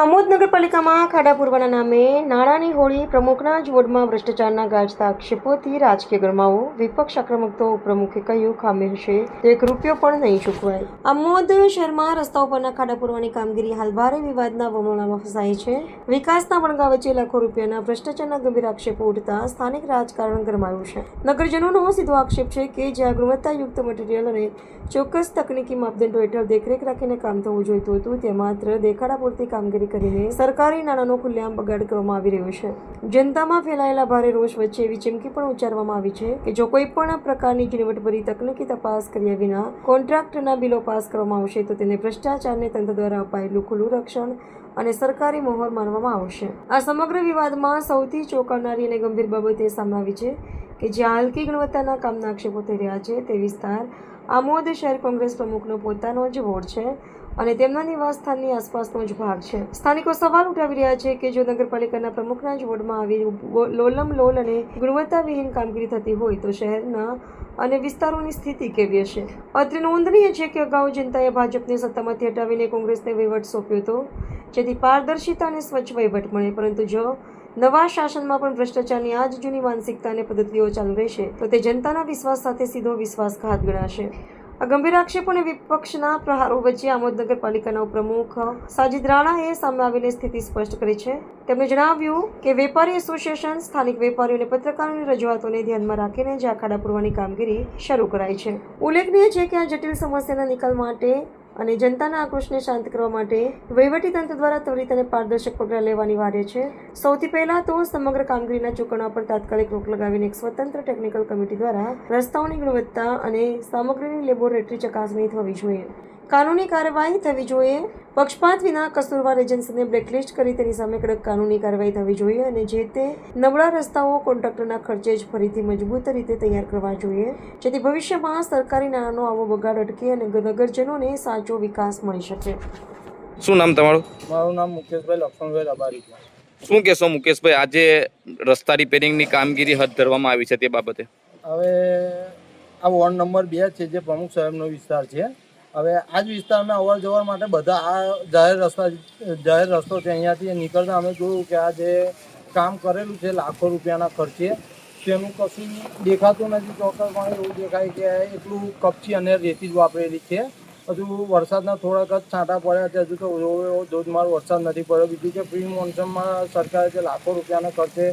આમોદ નગરપાલિકામાં ખાડા પૂરવાના નામે નાણાંની હોળી, પ્રમુખના જ વોર્ડમાં ભ્રષ્ટાચારના ગાજતા આક્ષેપોથી રાજકીય ગરમાવો. વિપક્ષ આક્રમક તો ઉપપ્રમુખે કહ્યું ખામી હશે તો ₹1 પણ નહીં ચૂકવાય. આમોદ શહેરમાં રસ્તાઓ પરના ખાડા પૂરવાની કામગીરી હાલ ભારે વિવાદના વમળમાં ફસાઈ છે. વિકાસના વણગા વચ્ચે લાખો રૂપિયાના ભ્રષ્ટાચારના ગંભીર આક્ષેપો ઉઠતા સ્થાનિક રાજકારણ ગરમાયું છે. નગરજનોનો સીધો આક્ષેપ છે કે જ્યાં ગુણવત્તાયુક્ત મટીરીયલ અને ચોક્કસ તકનીકી માપદંડો હેઠળ દેખરેખ રાખીને કામ થવું જોઈતું હતું, તે માત્ર દેખાડા પૂરતી કામગીરી કરીને સરકારી નાણાંનો ખુલ્લેઆમ બગાડ કરવામાં આવી રહ્યો છે. જનતામાં ફેલાયેલા ભારે રોષ વચ્ચે એવી ચીમકી પણ ઉચ્ચારવામાં આવી છે કે જો કોઈ પણ પ્રકારની ઝીણવટભરી તકનીકી તપાસ કર્યા વિના કોન્ટ્રાક્ટના બિલો પાસ કરવામાં આવશે તો તેને ભ્રષ્ટાચારને તંત્ર દ્વારા અપાયેલું ખુલ્લું રક્ષણ અને સરકારી મોહર માનવામાં આવશે. આ સમગ્ર વિવાદમાં સૌથી ચોંકાવનારી અને ગંભીર બાબત એ સામે આવી છે કે જ્યાં હલકી ગુણવત્તાના કામના આક્ષેપો થઈ રહ્યા છે તે વિસ્તાર આમોદ શહેર કોંગ્રેસ પ્રમુખનો પોતાનો જ વોર્ડ છે અને તેમના નિવાસ સ્થાનની આસપાસનો જ ભાગ છે. સ્થાનિકો સવાલ ઉઠાવી રહ્યા છે કે જો નગરપાલિકાના પ્રમુખના જ વોર્ડમાં આવી લોલમલોલ અને ગુણવત્તાવિહીન કામગીરી થતી હોય તો શહેરના અને વિસ્તારોની સ્થિતિ કેવી હશે. અત્રે નોંધનીય છે કે અગાઉ જનતાએ ભાજપને સત્તામાંથી હટાવીને કોંગ્રેસને વહીવટ સોંપ્યો હતો, જેથી પારદર્શિતા અને સ્વચ્છ વહીવટ મળે. પરંતુ જો નવા શાસનમાં પણ ભ્રષ્ટાચારની આ જ જૂની માનસિકતા અને પદ્ધતિઓ ચાલુ રહેશે તો તે જનતાના વિશ્વાસ સાથે સીધો વિશ્વાસઘાત ગણાશે. આ ગંભીર આક્ષેપો અને વિપક્ષના પ્રહારો વચ્ચે આમોદ નગરપાલિકાના ઉપપ્રમુખ સાજિદ રાણાએ સામે આવેલી સ્થિતિ સ્પષ્ટ કરી છે. તેમણે જણાવ્યું કે વેપારી એસોસિએશન, સ્થાનિક વેપારીઓ અને પત્રકારોની રજૂઆતોને ધ્યાનમાં રાખીને જ આ ખાડા પૂરવાની કામગીરી શરૂ કરાઈ છે. ઉલ્લેખનીય છે કે આ જટિલ સમસ્યાના નિકાલ માટે અને જનતાના આક્રોશને શાંત કરવા માટે વહીવટીતંત્ર દ્વારા ત્વરિત અને પારદર્શક પગલાં લેવાની વાર્ય છે. સૌથી પહેલા તો સમગ્ર કામગીરીના ચૂકવણા પર તાત્કાલિક રોક લગાવીને એક સ્વતંત્ર ટેકનિકલ કમિટી દ્વારા રસ્તાઓની ગુણવત્તા અને સામગ્રીની લેબોરેટરી ચકાસણી થવી જોઈએ. કાનૂની કાર્યવાહી થવી જોઈએ. પક્ષપાત વિના કસૂરવાર એજન્સીને બ્લેકલિસ્ટ કરી તેની સામે કડક કાનૂની કાર્યવાહી થવી જોઈએ અને જે તે નબળા રસ્તાઓ કોન્ટ્રાક્ટરના ખર્ચે જ ફરીથી મજબૂત રીતે તૈયાર કરવા જોઈએ, જેથી ભવિષ્યમાં સરકારી નાણાંનો આવો બગાડ અટકે અને નગરજનોને સાચો વિકાસ મળી શકે. શું નામ તમારું? મારું નામ મુકેશભાઈ લક્ષ્મણભાઈ રબારી છે. શું કહેશો મુકેશભાઈ, આજે રસ્તા રિપેરિંગની કામગીરી હાથ ધરવામાં આવી છે તે બાબતે? હવે આ વોર્ડ નંબર 2 છે જે પ્રમુખ સાહેબનો વિસ્તાર છે. હવે આ જ વિસ્તારમાં અવર જવર માટે બધા આ જાહેર રસ્તો છે. અહીંયાથી નીકળતા અમે જોયું કે આ જે કામ કરેલું છે લાખો રૂપિયાના ખર્ચે, તેનું કશું દેખાતું નથી. ચોક્કસપણે એવું દેખાય કે એટલું કપચી અને રેતી જ વાપરેલી છે. હજુ વરસાદના થોડાક જ છાંટા પડ્યા છે, હજુ તો એવો ધોધમાર વરસાદ નથી પડ્યો. બીજું કે પ્રી મોન્સૂનમાં સરકારે જે લાખો રૂપિયાના ખર્ચે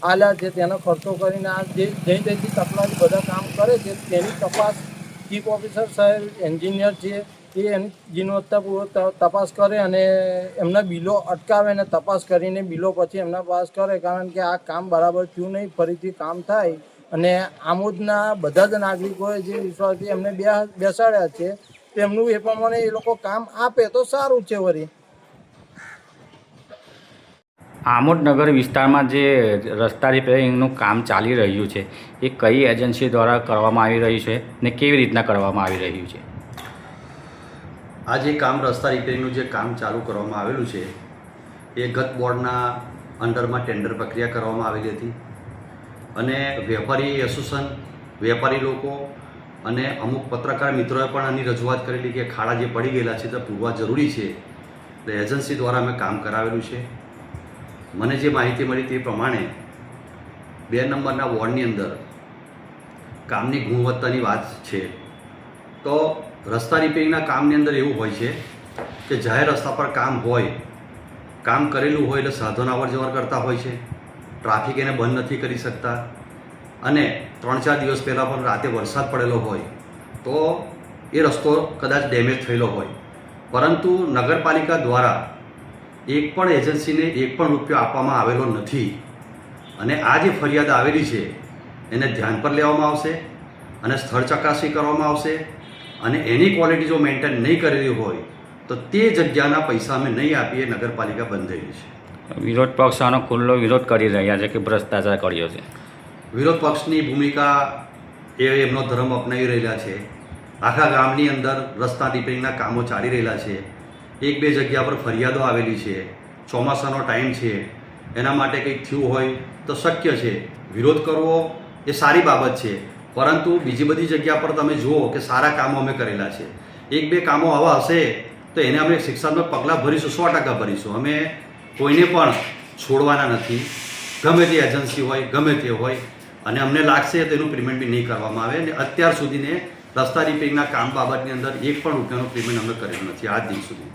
આલ્યા છે તેનો ખર્ચો કરીને આ જે જઈ તકલાદી બધા કામ કરે છે તેની તપાસ ચીફ ઓફિસર સાહેબ, એન્જિનિયર છે એ એની ગુણવત્તાપૂર્વક તપાસ કરે અને એમના બિલો અટકાવે અને તપાસ કરીને બિલો પછી એમના પાસ કરે. કારણ કે આ કામ બરાબર થયું નહીં, ફરીથી કામ થાય અને આમોદના બધા જ નાગરિકોએ જે વિશ્વાસથી એમને બેસાડ્યા છે તેમનું એ પ્રમાણે એ લોકો કામ આપે તો સારું છે. વળી આમોદ નગર વિસ્તારમાં જે રસ્તા રિપેરિંગનું કામ ચાલી રહ્યું છે એ કઈ એજન્સી દ્વારા કરવામાં આવી રહ્યું છે ને કેવી રીતના કરવામાં આવી રહ્યું છે? આ જે કામ રસ્તા રિપેરિંગનું જે કામ ચાલુ કરવામાં આવેલું છે એ ગત બોર્ડના અંડરમાં ટેન્ડર પ્રક્રિયા કરવામાં આવેલી હતી અને વેપારી એસોસિએશન, વેપારી લોકો અને અમુક પત્રકાર મિત્રોએ પણ આની રજૂઆત કરેલી કે ખાડા જે પડી ગયેલા છે તે પૂરવા જરૂરી છે, એટલે એજન્સી દ્વારા અમે કામ કરાવેલું છે. મને જે માહિતી મળી તે પ્રમાણે 2 નંબરના વોર્ડની અંદર કામની ગુણવત્તાની વાત છે તો રસ્તા રિપેરિંગના કામની અંદર એવું હોય છે કે જાહેર રસ્તા પર કામ હોય, કામ કરેલું હોય એટલે સાધનો અવર જવર કરતા હોય છે, ટ્રાફિક એને બંધ નથી કરી શકતા અને 3-4 દિવસ પહેલાં પણ રાતે વરસાદ પડેલો હોય તો એ રસ્તો કદાચ ડેમેજ થયેલો હોય, પરંતુ નગરપાલિકા દ્વારા એક પણ એજન્સીને ₹1 પણ આપવામાં આવેલો નથી. અને આ જે ફરિયાદ આવેલી છે એને ધ્યાન પર લેવામાં આવશે અને સ્થળ ચકાસણી કરવામાં આવશે અને એની ક્વોલિટી જો મેન્ટેન નહીં કરેલી હોય તો તે જગ્યાના પૈસા અમે નહીં આપીએ. નગરપાલિકા બંધ થયેલી છે. વિરોધ પક્ષ આનો ખુલ્લો વિરોધ કરી રહ્યા છે કે ભ્રષ્ટાચાર કર્યો છે. વિરોધ પક્ષની ભૂમિકા એ એમનો ધર્મ અપનાવી રહેલા છે. આખા ગામની અંદર રસ્તા રિપેરિંગના કામો ચાલી રહેલા છે. 1-2 જગ્યા પર ફરિયાદો આવેલી છે. ચોમાસાનો ટાઈમ છે, એના માટે કંઈક થયું હોય તો શક્ય છે વિરોધ કરવો એ સારી બાબત છે, પરંતુ બીજી બધી જગ્યા પર તમે જુઓ કે સારા કામો અમે કરેલા છે. 1-2 કામો આવા હશે તો એને અમે શિક્ષાત્મક પગલાં ભરીશું, 100% ભરીશું. અમે કોઈને પણ છોડવાના નથી, ગમે તે એજન્સી હોય, ગમે તે હોય, અને અમને લાગશે તો એનું પેમેન્ટ બી નહીં કરવામાં આવે. અને અત્યાર સુધીને રસ્તા રિપેરિંગના કામ બાબતની અંદર 1 પણ રૂપિયાનું પેમેન્ટ અમે કરેલું નથી આજ દિન સુધી.